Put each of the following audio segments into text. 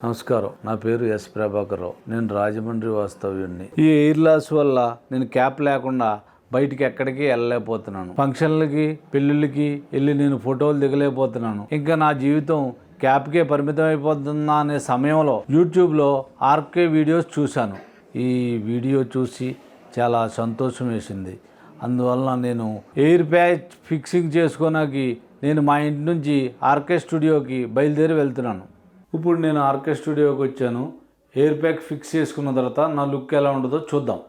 నమస్కారం, నా పేరు ఎస్ ప్రభాకర్రావు. నేను రాజమండ్రి వాస్తవ్యుడిని. ఈ ఎయిర్ లాస్ వల్ల నేను క్యాప్ లేకుండా బయటికి ఎక్కడికి వెళ్ళలేకపోతున్నాను. ఫంక్షన్లకి, పెళ్ళిళ్ళకి వెళ్ళి నేను ఫోటోలు దిగలేకపోతున్నాను. ఇంకా నా జీవితం క్యాప్కే పరిమితం అయిపోతుందా అనే సమయంలో యూట్యూబ్లో ఆర్కే వీడియోస్ చూశాను. ఈ వీడియో చూసి చాలా సంతోషం వేసింది. అందువలన నేను ఎయిర్ ప్యాచ్ ఫిక్సింగ్ చేసుకోవడానికి నేను మా ఇంటి నుంచి ఆర్కే స్టూడియోకి బయలుదేరి వెళ్తున్నాను. ఇప్పుడు నేను ఆర్కే స్టూడియోకి వచ్చాను. ఎయిర్ ప్యాక్ ఫిక్స్ చేసుకున్న తర్వాత నా లుక్ ఎలా ఉంటుందో చూద్దాం.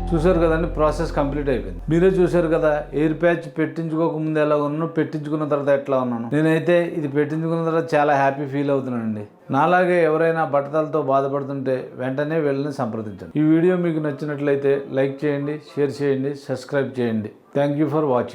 చూశారు కదండి, ప్రాసెస్ కంప్లీట్ అయిపోయింది. మీరే చూశారు కదా, ఎయిర్ ప్యాచ్ పెట్టించుకోకముందు ఎలా ఉన్నాను, పెట్టించుకున్న తర్వాత ఎట్లా ఉన్నాను. నేనైతే ఇది పెట్టించుకున్న తర్వాత చాలా హ్యాపీ ఫీల్ అవుతున్నానండి. నాలాగే ఎవరైనా బట్టతలతో బాధపడుతుంటే వెంటనే వెళ్ళని సంప్రదించండి. ఈ వీడియో మీకు నచ్చినట్లయితే లైక్ చేయండి, షేర్ చేయండి, సబ్స్క్రైబ్ చేయండి. Thank you for watching.